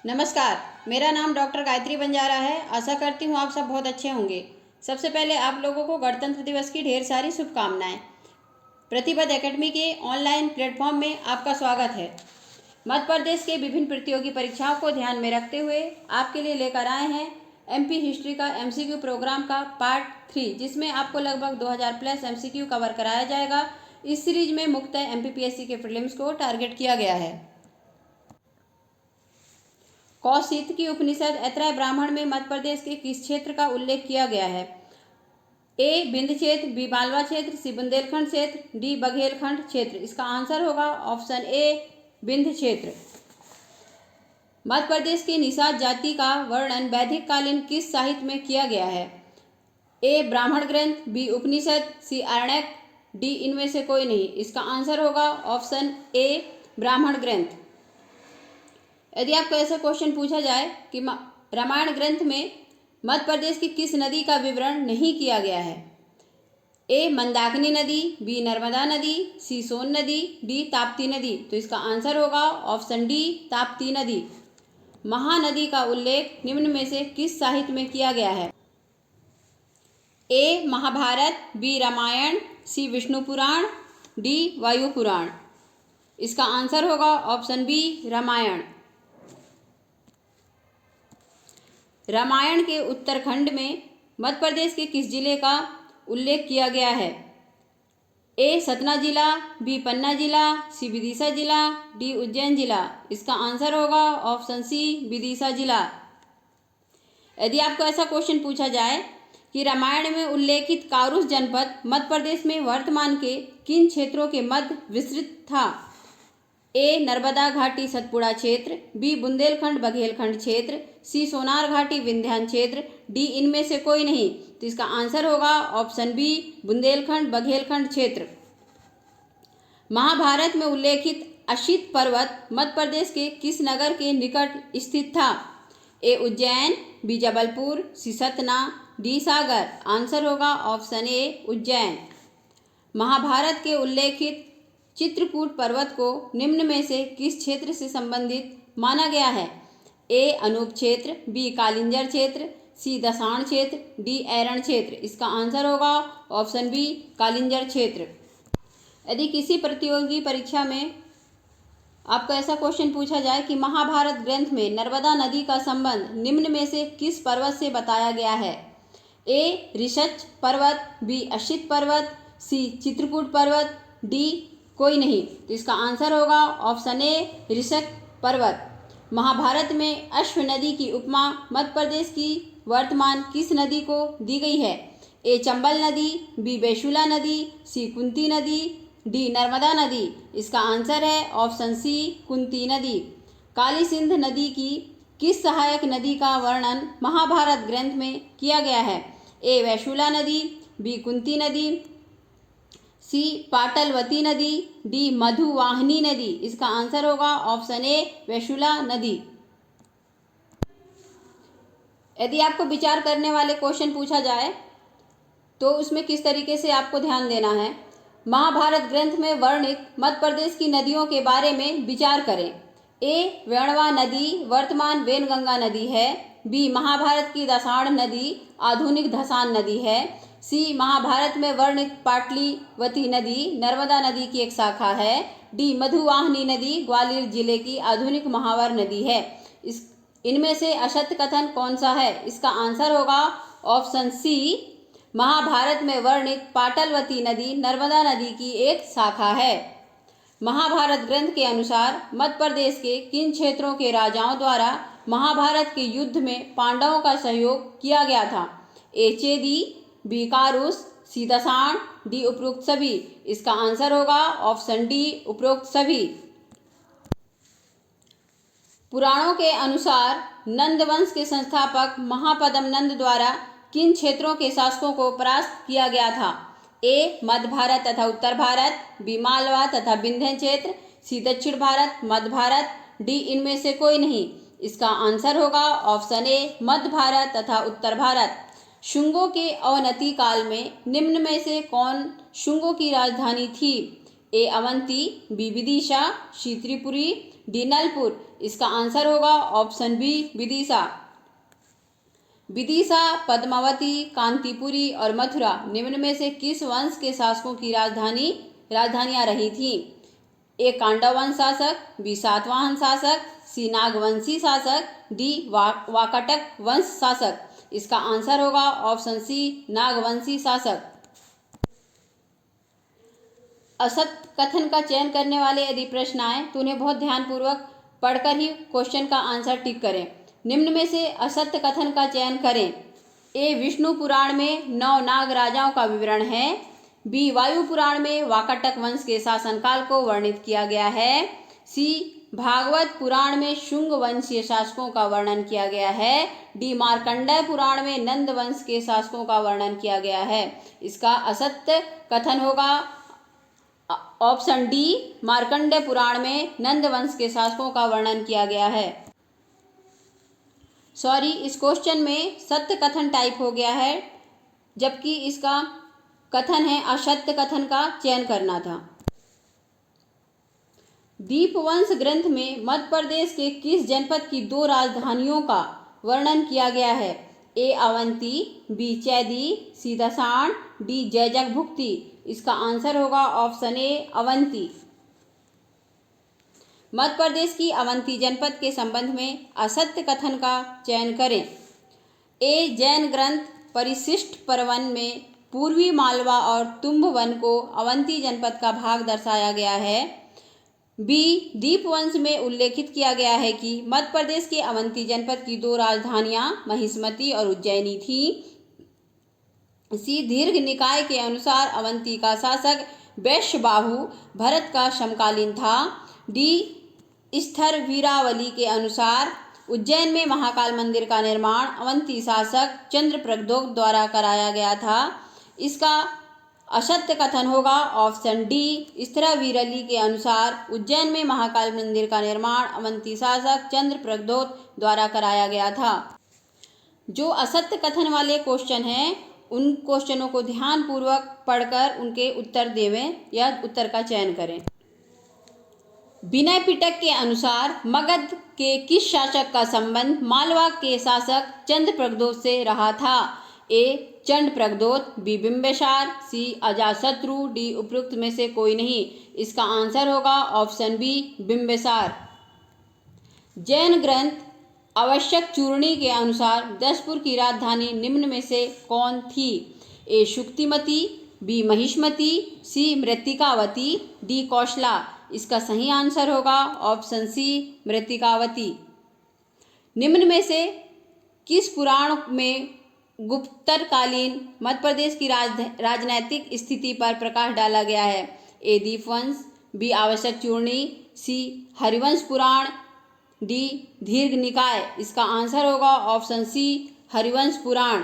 नमस्कार, मेरा नाम डॉक्टर गायत्री बंजारा है। आशा करती हूँ आप सब बहुत अच्छे होंगे। सबसे पहले आप लोगों को गणतंत्र दिवस की ढेर सारी शुभकामनाएं। प्रतिपद एकेडमी के ऑनलाइन प्लेटफॉर्म में आपका स्वागत है। मध्य प्रदेश के विभिन्न प्रतियोगी परीक्षाओं को ध्यान में रखते हुए आपके लिए लेकर आए हैं एमपी हिस्ट्री का एमसीक्यू प्रोग्राम का पार्ट 3, जिसमें आपको लगभग 2000 प्लस एमसीक्यू कवर कराया जाएगा। इस सीरीज में मुख्यतः एमपीपीएससी के प्रीलिम्स को टारगेट किया गया है। कौशिक की उपनिषद ऐतरेय ब्राह्मण में मध्य प्रदेश के किस क्षेत्र का उल्लेख किया गया है? ए विंध्य क्षेत्र, बी मालवा क्षेत्र, सी बुंदेलखंड क्षेत्र, डी बघेलखंड क्षेत्र। इसका आंसर होगा ऑप्शन ए विंध्य क्षेत्र। मध्य प्रदेश की निषाद जाति का वर्णन वैदिक कालीन किस साहित्य में किया गया है? ए ब्राह्मण ग्रंथ, बी उपनिषद, सी आरण्यक, डी इनमें से कोई नहीं। इसका आंसर होगा ऑप्शन ए ब्राह्मण ग्रंथ। यदि आपको ऐसा क्वेश्चन पूछा जाए कि रामायण ग्रंथ में मध्य प्रदेश की किस नदी का विवरण नहीं किया गया है? ए मंदाकिनी नदी, बी नर्मदा नदी, सी सोन नदी, डी ताप्ती नदी। तो इसका आंसर होगा ऑप्शन डी ताप्ती नदी। महानदी का उल्लेख निम्न में से किस साहित्य में किया गया है? ए महाभारत, बी रामायण, सी विष्णु पुराण, डी वायु पुराण। इसका आंसर होगा ऑप्शन बी रामायण। रामायण के उत्तरखंड में मध्य प्रदेश के किस जिले का उल्लेख किया गया है? ए सतना जिला, बी पन्ना जिला, सी विदिशा जिला, डी उज्जैन जिला। इसका आंसर होगा ऑप्शन सी विदिशा जिला। यदि आपको ऐसा क्वेश्चन पूछा जाए कि रामायण में उल्लेखित कारुस जनपद मध्य प्रदेश में वर्तमान के किन क्षेत्रों के मध्य विस्तृत था? ए नर्मदा घाटी सतपुड़ा क्षेत्र, बी बुंदेलखंड बघेलखंड क्षेत्र, सी सोनार घाटी विंध्याचल क्षेत्र, डी इनमें से कोई नहीं। तो इसका आंसर होगा ऑप्शन बी बुंदेलखंड बघेलखंड क्षेत्र। महाभारत में उल्लेखित अशित पर्वत मध्य प्रदेश के किस नगर के निकट स्थित था? ए उज्जैन, बी जबलपुर, सी सतना, डी सागर। आंसर होगा ऑप्शन ए उज्जैन। महाभारत के उल्लेखित चित्रकूट पर्वत को निम्न में से किस क्षेत्र से संबंधित माना गया है? ए अनूप क्षेत्र, बी कालिंजर क्षेत्र, सी दसाण क्षेत्र, डी ऐरण क्षेत्र। इसका आंसर होगा ऑप्शन बी कालिंजर क्षेत्र। यदि किसी प्रतियोगी परीक्षा में आपको ऐसा क्वेश्चन पूछा जाए कि महाभारत ग्रंथ में नर्मदा नदी का संबंध निम्न में से किस पर्वत से बताया गया है? ए ऋषच पर्वत, बी अशित पर्वत, सी चित्रकूट पर्वत, डी कोई नहीं। तो इसका आंसर होगा ऑप्शन ए ऋषक पर्वत। महाभारत में अश्व नदी की उपमा मध्य प्रदेश की वर्तमान किस नदी को दी गई है? ए चंबल नदी, बी वेशुला नदी, सी कुंती नदी, डी नर्मदा नदी। इसका आंसर है ऑप्शन सी कुंती नदी। काली सिंध नदी की किस सहायक नदी का वर्णन महाभारत ग्रंथ में किया गया है? ए वेशुला नदी, बी कुंती नदी, सी पाटलवती नदी, डी मधुवाहिनी नदी। इसका आंसर होगा ऑप्शन ए वेशुला नदी। यदि आपको विचार करने वाले क्वेश्चन पूछा जाए तो उसमें किस तरीके से आपको ध्यान देना है? महाभारत ग्रंथ में वर्णित मध्य प्रदेश की नदियों के बारे में विचार करें। ए वेणवा नदी वर्तमान वेनगंगा नदी है, बी महाभारत की दसाण नदी आधुनिक धसान नदी है, सी महाभारत में वर्णित पाटलीवती नदी नर्मदा नदी की एक शाखा है, डी मधुवाहिनी नदी ग्वालियर जिले की आधुनिक महावर नदी है। इनमें से असत्य कथन कौन सा है? इसका आंसर होगा ऑप्शन सी महाभारत में वर्णित पाटलवती नदी नर्मदा नदी की एक शाखा है। महाभारत ग्रंथ के अनुसार मध्य प्रदेश के किन क्षेत्रों के राजाओं द्वारा महाभारत के युद्ध में पांडवों का सहयोग किया गया था? ए चेदी, बी कारुस, सी दसाण, डी उपरोक्त सभी। इसका आंसर होगा ऑप्शन डी उपरोक्त सभी। पुराणों के अनुसार नंद वंश के संस्थापक महापद्म नंद द्वारा किन क्षेत्रों के शासकों को परास्त किया गया था? ए मध्य भारत तथा उत्तर भारत, बी मालवा तथा विंध्य क्षेत्र, सी दक्षिण भारत मध्य भारत, डी इनमें से कोई नहीं। इसका आंसर होगा ऑप्शन ए मध्य भारत तथा उत्तर भारत। शुंगों के अवनति काल में निम्न में से कौन शुंगों की राजधानी थी? ए अवंती, बी विदिशा, सी त्रिपुरी, डी नलपुर। इसका आंसर होगा ऑप्शन बी विदिशा। विदिशा, पद्मावती, कांतिपुरी और मथुरा निम्न में से किस वंश के शासकों की राजधानियां रही थीं? ए कांडव वंश शासक, बी सातवाहन शासक, सी नागवंशी शासक, डी वाकाटक वंश शासक। इसका आंसर होगा ऑप्शन सी नागवंशी शासक। असत कथन का चयन करने वाले यदि प्रश्न आए तो उन्हें बहुत ध्यानपूर्वक पढ़कर ही क्वेश्चन का आंसर टिक करें। निम्न में से असत्य कथन का चयन करें। ए विष्णु पुराण में 9 नाग राजाओं का विवरण है। बी वायु पुराण में वाकाटक वंश के शासनकाल को वर्णित किया गया है। सी भागवत पुराण में शुंग वंशीय शासकों का वर्णन किया गया है। डी मार्कंडेय पुराण में नंद वंश के शासकों का वर्णन किया गया है। इसका असत्य कथन होगा ऑप्शन डी, मार्कंडेय पुराण में नंद वंश के शासकों का वर्णन किया गया है। सॉरी, इस क्वेश्चन में सत्य कथन टाइप हो गया है, जबकि इसका कथन है असत्य कथन का चयन करना था। दीपवंश ग्रंथ में मध्य प्रदेश के किस जनपद की 2 राजधानियों का वर्णन किया गया है? ए अवंती, बी चैदी, सी दसाण, डी जैजगभुक्ति। इसका आंसर होगा ऑप्शन ए अवंती। मध्य प्रदेश की अवंती जनपद के संबंध में असत्य कथन का चयन करें। ए जैन ग्रंथ परिशिष्ट परवन में पूर्वी मालवा और तुम्ब वन को अवंती जनपद का भाग दर्शाया गया है। बी दीपवंश में उल्लेखित किया गया है कि मध्य प्रदेश के अवंती जनपद की 2 राजधानियां महिष्मती और उज्जैनी थी। सी दीर्घ निकाय के अनुसार अवंती का शासक वैश्यबाहु भरत का समकालीन था। डी स्थर वीरावली के अनुसार उज्जैन में महाकाल मंदिर का निर्माण अवंती शासक चंद्रप्रद्योत द्वारा कराया गया था। इसका असत्य कथन होगा ऑप्शन डी, स्थरावीरली के अनुसार उज्जैन में महाकाल मंदिर का निर्माण अवंती शासक चंद्रप्रद्योत द्वारा कराया गया था। जो असत्य कथन वाले क्वेश्चन हैं उन क्वेश्चनों को ध्यानपूर्वक पढ़कर उनके उत्तर देवें या उत्तर का चयन करें। विनय पिटक के अनुसार मगध के किस शासक का संबंध मालवा के शासक चंद्रप्रद्योत से रहा था? ए चंद्रप्रद्योत, बी बिंबिसार, सी अजातशत्रु, डी उपरोक्त में से कोई नहीं। इसका आंसर होगा ऑप्शन बी बिंबिसार। जैन ग्रंथ आवश्यक चूर्णी के अनुसार जसपुर की राजधानी निम्न में से कौन थी? ए शुक्तिमती, बी महिष्मती, सी मृत्तिकावती, डी कौशला। इसका सही आंसर होगा ऑप्शन सी मृत्तिकावती। निम्न में से किस पुराण में गुप्तकालीन मध्य प्रदेश की राजनैतिक स्थिति पर प्रकाश डाला गया है? ए दीपवंश, बी आवश्यक चूर्णी, सी हरिवंश पुराण, डी दीर्घ निकाय। इसका आंसर होगा ऑप्शन सी हरिवंश पुराण।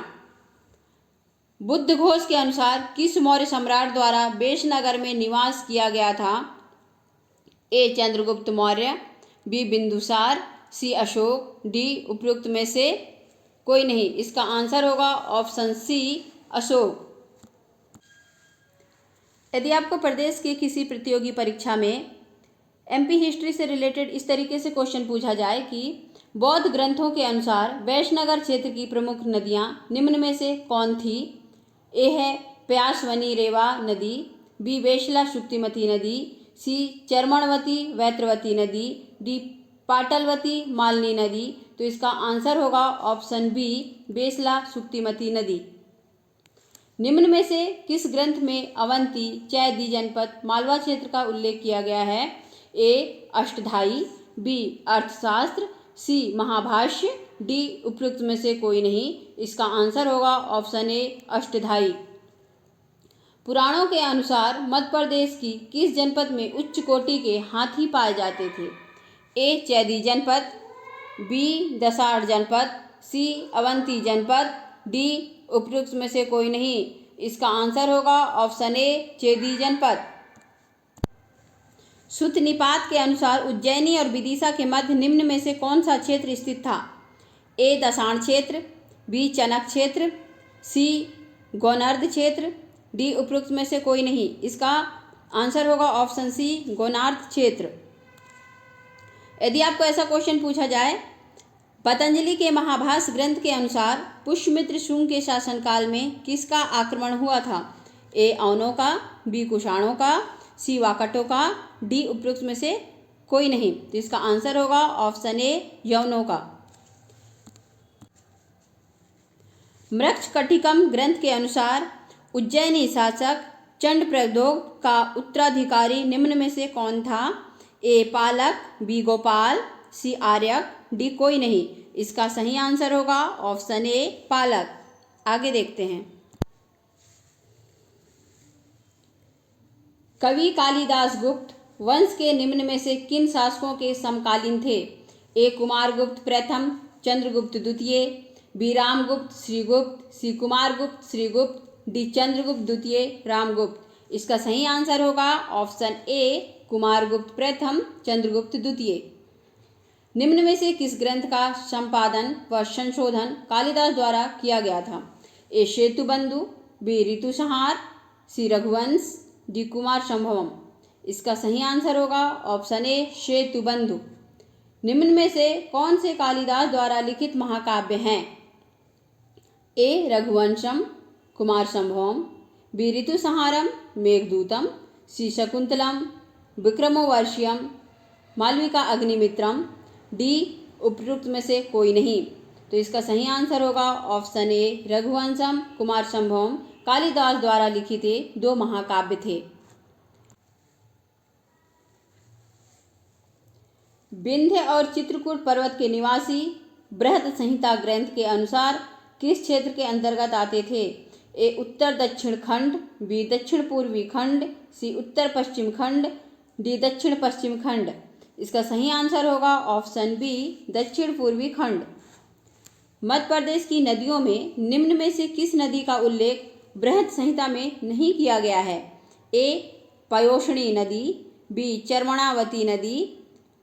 बुद्ध घोष के अनुसार किस मौर्य सम्राट द्वारा बेशनगर में निवास किया गया था? ए चंद्रगुप्त मौर्य, बी बिंदुसार, सी अशोक, डी उपरोक्त में से कोई नहीं। इसका आंसर होगा ऑप्शन सी अशोक। यदि आपको प्रदेश के किसी प्रतियोगी परीक्षा में एमपी हिस्ट्री से रिलेटेड इस तरीके से क्वेश्चन पूछा जाए कि बौद्ध ग्रंथों के अनुसार वैष्णगर क्षेत्र की प्रमुख नदियां निम्न में से कौन थी? ए है प्यासवनी रेवा नदी, बी वेशला शुक्तिमती नदी, सी चर्मणवती वैत्रवती नदी, डी पाटलवती मालनी नदी। तो इसका आंसर होगा ऑप्शन बी बेसला शुक्तिमती नदी। निम्न में से किस ग्रंथ में अवंती चैदी जनपद मालवा क्षेत्र का उल्लेख किया गया है? ए अष्टधाई, बी अर्थशास्त्र, सी महाभाष्य, डी उपरोक्त में से कोई नहीं। इसका आंसर होगा ऑप्शन ए अष्टधाई। पुराणों के अनुसार मध्य प्रदेश की किस जनपद में उच्च कोटि के हाथी पाए जाते थे? ए चैदी जनपद, बी दसाड़ जनपद, सी अवंती जनपद, डी उपरोक्त में से कोई नहीं। इसका आंसर होगा ऑप्शन ए चैदी जनपद। सूत निपात के अनुसार उज्जैनी और विदिशा के मध्य निम्न में से कौन सा क्षेत्र स्थित था? ए दसाण क्षेत्र, बी चनक क्षेत्र, सी गौनर्द क्षेत्र, डी उपरोक्त में से कोई नहीं। इसका आंसर होगा ऑप्शन सी गोनार्थ क्षेत्र। यदि आपको ऐसा क्वेश्चन पूछा जाए, पतंजलि के महाभाष्य ग्रंथ के अनुसार पुष्यमित्र शुंग के शासनकाल में किसका आक्रमण हुआ था? ए अवनों का, बी कुषाणों का, सी वाकटों का, डी उपरोक्त में से कोई नहीं। तो इसका आंसर होगा ऑप्शन ए यवनों का। मृक्षकटिकम ग्रंथ के अनुसार उज्जैनी शासक चंडप्रद्योत का उत्तराधिकारी निम्न में से कौन था? ए पालक, बी गोपाल, सी आर्यक, डी कोई नहीं। इसका सही आंसर होगा ऑप्शन ए पालक। आगे देखते हैं। कवि कालिदास गुप्त वंश के निम्न में से किन शासकों के समकालीन थे? ए कुमारगुप्त प्रथम, चंद्रगुप्त द्वितीय, बी रामगुप्त श्रीगुप्त, सी कुमारगुप्त श्रीगुप्त, डी चंद्रगुप्त द्वितीय रामगुप्त। इसका सही आंसर होगा ऑप्शन ए कुमारगुप्त प्रथम, चंद्रगुप्त द्वितीय। निम्न में से किस ग्रंथ का संपादन व संशोधन कालिदास द्वारा किया गया था? ए सेतुबंधु, बी ऋतुसंहार, सी रघुवंश, डी कुमार संभवम। इसका सही आंसर होगा ऑप्शन ए सेतुबंधु। निम्न में से कौन से कालिदास द्वारा लिखित महाकाव्य हैं? ए रघुवंशम, कुमार संभवम, बी ऋतुसंहारम, मेघदूतम, सी शकुंतलम, विक्रमोर्वशीयम, मालविका अग्निमित्रम, डी उपयुक्त में से कोई नहीं। तो इसका सही आंसर होगा ऑप्शन ए रघुवंशम, कुमार संभवम कालिदास द्वारा लिखित 2 महाकाव्य थे। विंध्य और चित्रकूट पर्वत के निवासी बृहद संहिता ग्रंथ के अनुसार किस क्षेत्र के अंतर्गत आते थे? ए उत्तर दक्षिण खंड, बी दक्षिण पूर्वी खंड, सी उत्तर पश्चिम खंड, डी दक्षिण पश्चिम खंड। इसका सही आंसर होगा ऑप्शन बी दक्षिण पूर्वी खंड। मध्य प्रदेश की नदियों में निम्न में से किस नदी का उल्लेख बृहद संहिता में नहीं किया गया है? ए पयोष्णी नदी, बी चर्मणावती नदी,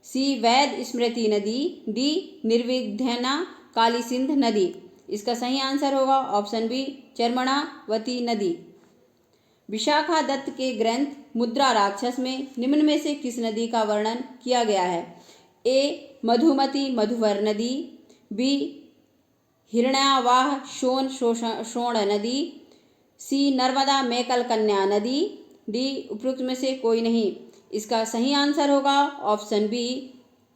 सी वैद स्मृति नदी, डी निर्विघ्ना काली सिंध नदी। इसका सही आंसर होगा ऑप्शन बी चर्मणावती नदी। विशाखा दत्त के ग्रंथ मुद्रा राक्षस में निम्न में से किस नदी का वर्णन किया गया है? ए मधुमती मधुवर नदी, बी हिरण्यावाह शोण नदी, सी नर्मदा मेकल कन्या नदी, डी उपयुक्त में से कोई नहीं। इसका सही आंसर होगा ऑप्शन बी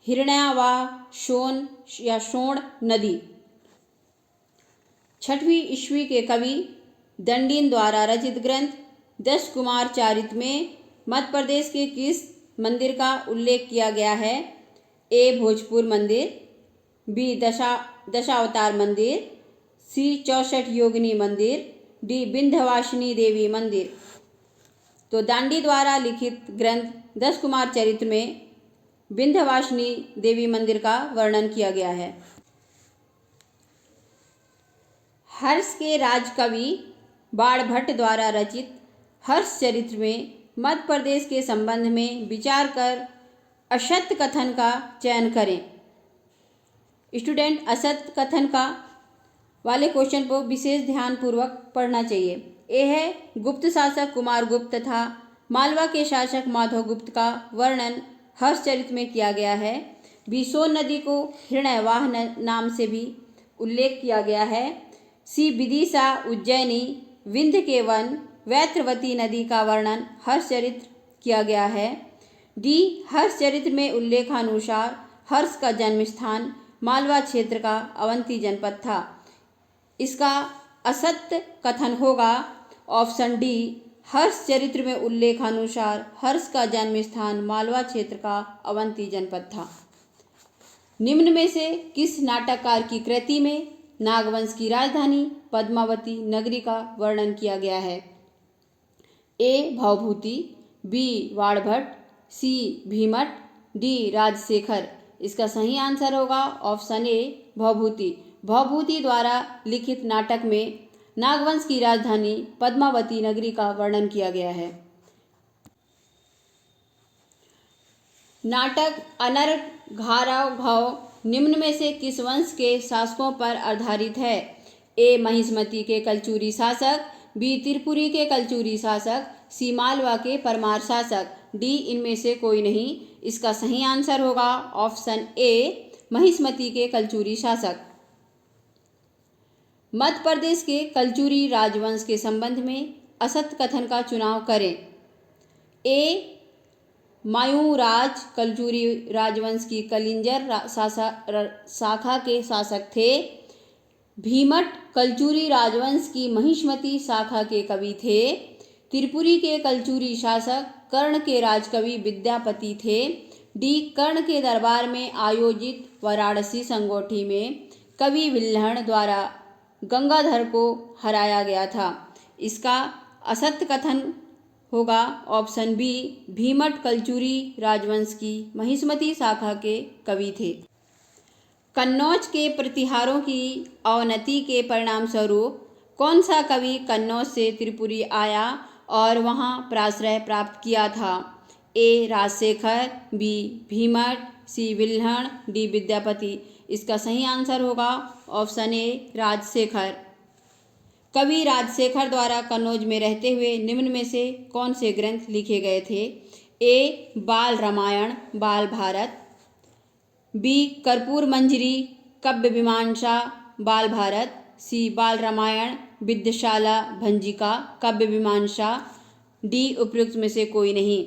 हिरण्यावाह शोण नदी। 6वीं ईस्वी के कवि दंडीन द्वारा रचित ग्रंथ 10 कुमार चारित में मध्य प्रदेश के किस मंदिर का उल्लेख किया गया है? ए भोजपुर मंदिर, बी दशावतार मंदिर, सी 64 योगिनी मंदिर, डी विंध्यवासिनी देवी मंदिर। तो दांडी द्वारा लिखित ग्रंथ 10 कुमार चरित्र में विंध्यवासिनी देवी मंदिर का वर्णन किया गया है। हर्ष के राजकवि बाणभट्ट द्वारा रचित हर्ष चरित्र में मध्य प्रदेश के संबंध में विचार कर असत्य कथन का चयन करें। स्टूडेंट असत्य कथन का वाले क्वेश्चन को विशेष ध्यान पूर्वक पढ़ना चाहिए। ए है गुप्त शासक कुमार गुप्त तथा मालवा के शासक माधव गुप्त का वर्णन हर्ष चरित्र में किया गया है। बी सोन नदी को हिरण्यवाह नाम से भी उल्लेख किया गया है। सी विदिशा उज्जैनी विंध्य के वन वैत्रवती नदी का वर्णन हर्ष चरित्र किया गया है। डी हर्ष चरित्र में उल्लेखानुसार हर्ष का जन्म स्थान मालवा क्षेत्र का अवंती जनपद था। इसका असत्य कथन होगा ऑप्शन डी हर्ष चरित्र में उल्लेखानुसार हर्ष का जन्म स्थान मालवा क्षेत्र का अवंती जनपद था। निम्न में से किस नाटककार की कृति में नागवंश की राजधानी पद्मावती नगरी का वर्णन किया गया है? ए भवभूति, बी वाणभट्ट, सी भीमट, डी राजशेखर। इसका सही आंसर होगा ऑप्शन ए भवभूति। भवभूति द्वारा लिखित नाटक में नागवंश की राजधानी पद्मावती नगरी का वर्णन किया गया है। नाटक अनर्घाराघव निम्न में से किस वंश के शासकों पर आधारित है? ए महिष्मती के कलचुरी शासक, बी त्रिपुरी के कलचुरी शासक, सी मालवा के परमार शासक, डी इनमें से कोई नहीं। इसका सही आंसर होगा ऑप्शन ए महिष्मती के कलचुरी शासक। मध्य प्रदेश के कलचुरी राजवंश के संबंध में असत्य कथन का चुनाव करें। ए मायूराज कलचुरी राजवंश की कलिंजर शाखा के शासक थे। भीमट कलचुरी राजवंश की महिष्मती शाखा के कवि थे। त्रिपुरी के कलचुरी शासक कर्ण के राजकवि विद्यापति थे। डी कर्ण के दरबार में आयोजित वाराणसी संगोष्ठी में कवि विल्हण द्वारा गंगाधर को हराया गया था। इसका असत्य कथन होगा ऑप्शन बी भीमट कलचुरी राजवंश की महिष्मती शाखा के कवि थे। कन्नौज के प्रतिहारों की अवनति के परिणाम स्वरूप कौन सा कवि कन्नौज से त्रिपुरी आया और वहां प्राश्रय प्राप्त किया था। ए राजशेखर, बी भीमट, सी विल्हण, डी विद्यापति। इसका सही आंसर होगा ऑप्शन ए राजशेखर। कवि राजशेखर द्वारा कन्नौज में रहते हुए निम्न में से कौन से ग्रंथ लिखे गए थे। ए बाल रामायण बाल भारत, बी कर्पूर मंजरी काव्य मीमांसा बाल भारत, सी बाल रामायण विद्याशाला भंजिका काव्य मीमांसा, डी उपयुक्त में से कोई नहीं।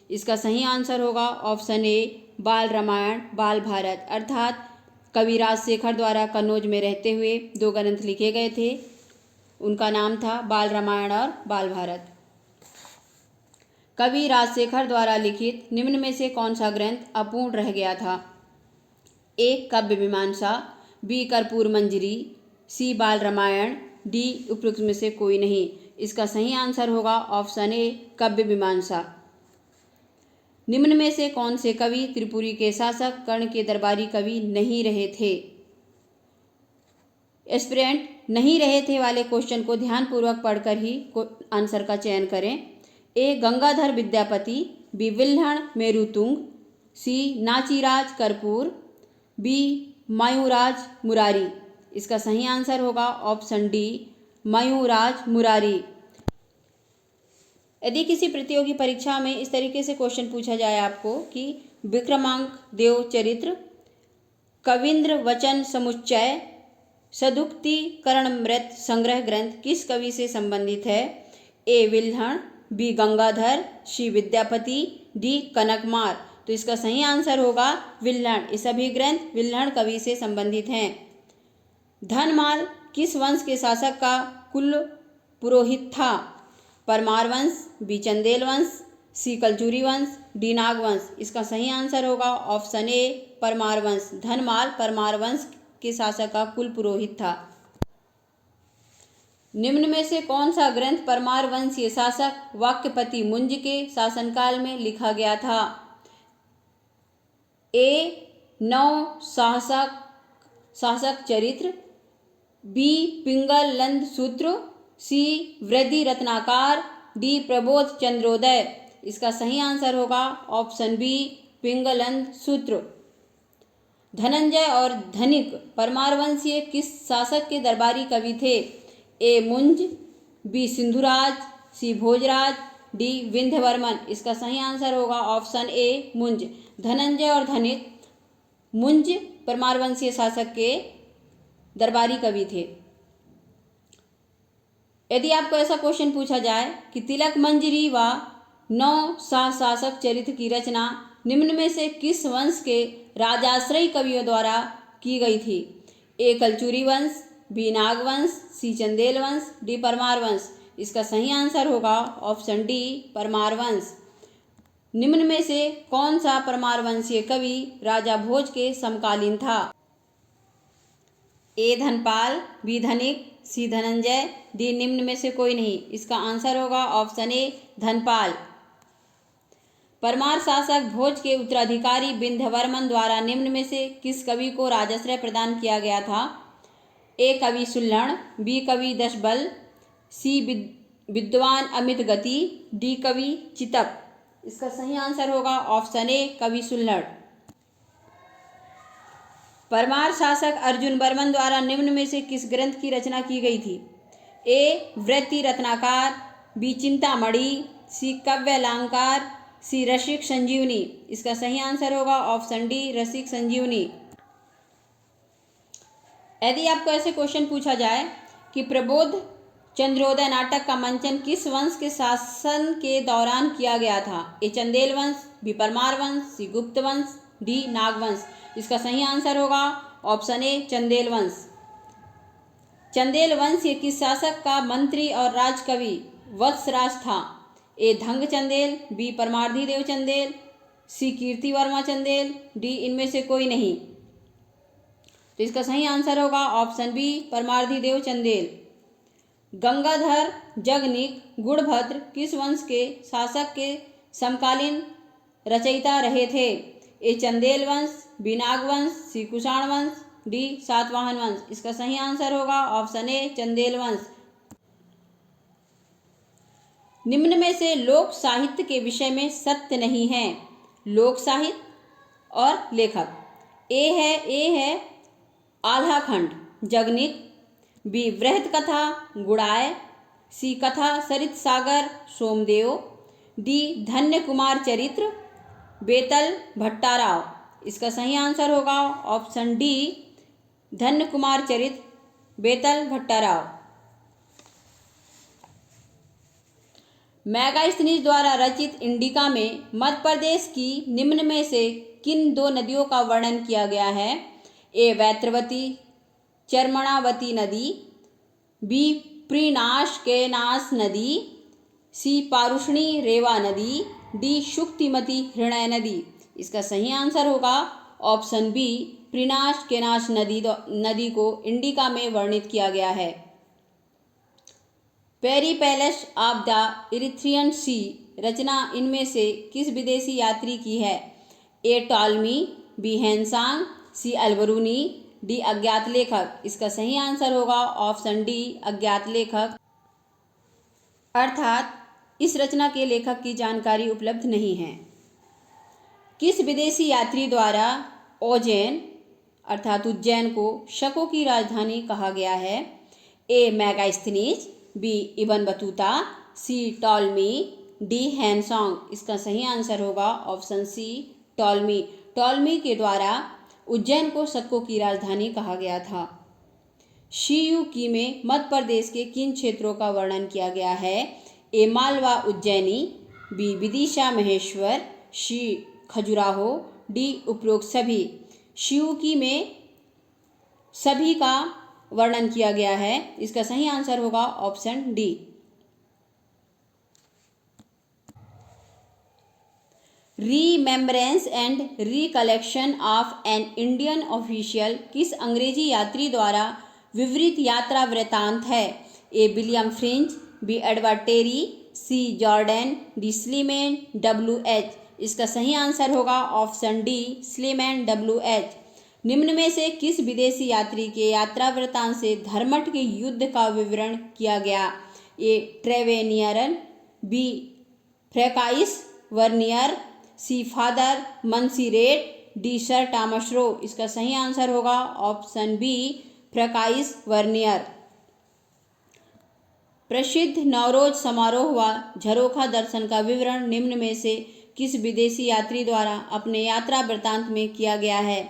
इसका सही आंसर होगा ऑप्शन ए बाल रामायण बाल भारत। अर्थात कवि राजशेखर द्वारा कन्नौज में रहते हुए दो ग्रंथ लिखे गए थे, उनका नाम था बाल रामायण और बाल भारत। कवि राजशेखर द्वारा लिखित निम्न में से कौन सा ग्रंथ अपूर्ण रह गया था। ए काव्य मीमांसा, बी कर्पूर मंजरी, सी बाल रामायण, डी उपयुक्त में से कोई नहीं। इसका सही आंसर होगा ऑप्शन ए काव्य मीमांसा। निम्न में से कौन से कवि त्रिपुरी के शासक कर्ण के दरबारी कवि नहीं रहे थे। एस्पिरेंट नहीं रहे थे वाले क्वेश्चन को ध्यानपूर्वक पढ़कर ही आंसर का चयन करें। ए गंगाधर विद्यापति, बी विल्हण मेरुतुंग, सी नाचीराज कर्पूर, बी मायूराज मुरारी। इसका सही आंसर होगा ऑप्शन डी मायूराज मुरारी। यदि किसी प्रतियोगी परीक्षा में इस तरीके से क्वेश्चन पूछा जाए आपको कि विक्रमांक देव चरित्र, कविंद्र वचन समुच्चय, सदुक्तिकरणमृत संग्रह ग्रंथ किस कवि से संबंधित है। ए विल्हण, बी गंगाधर, सी विद्यापति, डी कनकमार। तो इसका सही आंसर होगा विल्हण। ये सभी ग्रंथ विल्हण कवि से संबंधित हैं। धनमाल किस वंश के शासक का कुल पुरोहित था। परमार वंश, बी चंदेल वंश, सी कलचुरी वंश, डी नाग वंश। इसका सही आंसर होगा ऑप्शन ए परमार वंश। धनमाल परमार वंश के शासक का कुल पुरोहित था। निम्न में से कौन सा ग्रंथ परमार वंशीय शासक वाक्यपति मुंज के शासनकाल में लिखा गया था। ए नौ शासक चरित्र, बी पिंगल नंद सूत्र, सी वृद्धि रत्नाकार, डी प्रबोध चंद्रोदय। इसका सही आंसर होगा ऑप्शन बी पिंगलंद सूत्र। धनंजय और धनिक परमार वंशीय किस शासक के दरबारी कवि थे। ए मुंज, बी सिंधुराज, सी भोजराज, डी विंध्यवर्मन। इसका सही आंसर होगा ऑप्शन ए मुंज। धनंजय और धनिक मुंज परमार वंशीय शासक के दरबारी कवि थे। यदि आपको ऐसा क्वेश्चन पूछा जाए कि तिलक मंजरी व नौ शासक चरित्र की रचना निम्न में से किस वंश के राजाश्रयी कवियों द्वारा की गई थी। ए कलचुरी वंश, बी नाग वंश, सी चंदेल वंश, डी परमार वंश। इसका सही आंसर होगा ऑप्शन डी परमार वंश। निम्न में से कौन सा परमार वंशीय कवि राजा भोज के समकालीन था। ए धनपाल, बी धनिक, सी धनंजय, डी निम्न में से कोई नहीं। इसका आंसर होगा ऑप्शन ए धनपाल। परमार शासक भोज के उत्तराधिकारी विंध्यवर्मन द्वारा निम्न में से किस कवि को राजाश्रय प्रदान किया गया था। ए कवि सुल्हण, बी कवि दशबल, सी विद्वान अमित गति, डी कवि चितक। इसका सही आंसर होगा ऑप्शन ए कवि सुल्हण। परमार शासक अर्जुन वर्मन द्वारा निम्न में से किस ग्रंथ की रचना की गई थी। ए वृत्ति रत्नाकार, बी चिंतामणि, सी काव्यालंकार, सी रसिक संजीवनी। इसका सही आंसर होगा ऑप्शन डी रसिक संजीवनी। यदि आपको ऐसे क्वेश्चन पूछा जाए कि प्रबोध चंद्रोदय नाटक का मंचन किस वंश के शासन के दौरान किया गया था? ए चंदेल वंश, बी परमार वंश, सी गुप्त वंश, डी नागवंश। इसका सही आंसर होगा ऑप्शन ए चंदेल वंश। चंदेल वंश के किस शासक का मंत्री और राजकवि वत्सराज था? ए धंग चंदेल, बी परमार्धिदेव चंदेल, सी कीर्ति वर्मा चंदेल, डी इनमें से कोई नहीं। तो इसका सही आंसर होगा ऑप्शन बी परमार्धिदेव चंदेल। गंगाधर जगनिक गुणभद्र किस वंश के शासक के समकालीन रचयिता रहे थे? ए चंदेल वंश, बी नागवंश, सी कुषाण वंश, डी सातवाहन वंश। इसका सही आंसर होगा ऑप्शन ए चंदेल वंश। निम्न में से लोक साहित्य के विषय में सत्य नहीं है। लोक साहित्य और लेखक। ए है आल्हा खंड जगनिक, बी वृहत कथा गुड़ाय, सी कथा सरित सागर सोमदेव, डी धन्य कुमार चरित्र बेतल भट्टाराव। इसका सही आंसर होगा ऑप्शन डी धन्य कुमार चरित्र बेतल भट्टाराव। मेगास्थनीज द्वारा रचित इंडिका में मध्य प्रदेश की निम्न में से किन दो नदियों का वर्णन किया गया है? ए वैत्रवती चरमणावती नदी, बी प्रीनाश केनास नदी, सी पारुष्णी रेवा नदी, डी शुक्तिमती हृणय नदी। इसका सही आंसर होगा ऑप्शन बी प्रीनाश केनास नदी को इंडिका में वर्णित किया गया है। पेरिपेलस ऑफ द इरिथ्रियन सी रचना इनमें से किस विदेशी यात्री की है? ए टॉलमी, बी हेनसांग, सी अल्बरूनी, डी अज्ञात लेखक। इसका सही आंसर होगा ऑप्शन डी अज्ञात लेखक। अर्थात इस रचना के लेखक की जानकारी उपलब्ध नहीं है। किस विदेशी यात्री द्वारा उज्जैन अर्थात उज्जैन को शकों की राजधानी कहा गया है? ए मेगास्थनीज, बी इबन बतूता, सी टॉलमी, डी हैनसोंग। इसका सही आंसर होगा ऑप्शन सी टॉलमी। टॉलमी के द्वारा उज्जैन को शकों की राजधानी कहा गया था। शीयू की में मध्य प्रदेश के किन क्षेत्रों का वर्णन किया गया है? ए मालवा उज्जैनी, बी विदिशा महेश्वर, सी खजुराहो, डी उपरोक्त सभी। शीयू की में सभी का वर्णन किया गया है। इसका सही आंसर होगा option D. Remembrance and recollection of an Indian official किस अंग्रेजी यात्री द्वारा विवरित यात्रा वृतांत है? A William Finch, B Edward Terry, C Jordan, D Sleeman WH। इसका सही आंसर होगा ऑप्शन डी स्लीमैन WH। निम्न में से किस विदेशी यात्री के यात्रा वृतांत से धर्मठ के युद्ध का विवरण किया गया? A Tavernier, B François Bernier, C father Monserrate, D sir Thomas Roe. इसका सही आंसर होगा ऑप्शन बी फ्रैकाइस वर्नियर। प्रसिद्ध नवरोज समारोह व झरोखा दर्शन का विवरण निम्न में से किस विदेशी यात्री द्वारा अपने यात्रा वृतांत में किया गया है?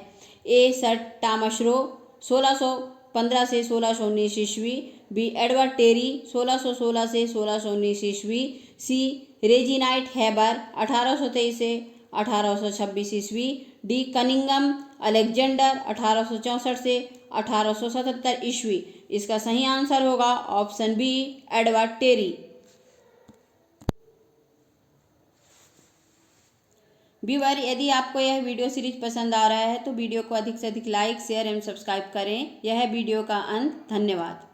ए सर टॉमस रो 1615 से 1619 ईस्वी, बी एडवर्ड टेरी 1616 से 1619 ईस्वी, सी रेजिनाइट हैबर 1823 से 1826 ईस्वी, डी कनिंगम अलेक्जेंडर 1864 से 1877 ईस्वी। इसका सही आंसर होगा option B Edward Terry. Viewer, यदि आपको यह वीडियो सीरीज पसंद आ रहा है तो वीडियो को अधिक से अधिक लाइक शेयर एवं सब्सक्राइब करें। यह वीडियो का अंत। धन्यवाद।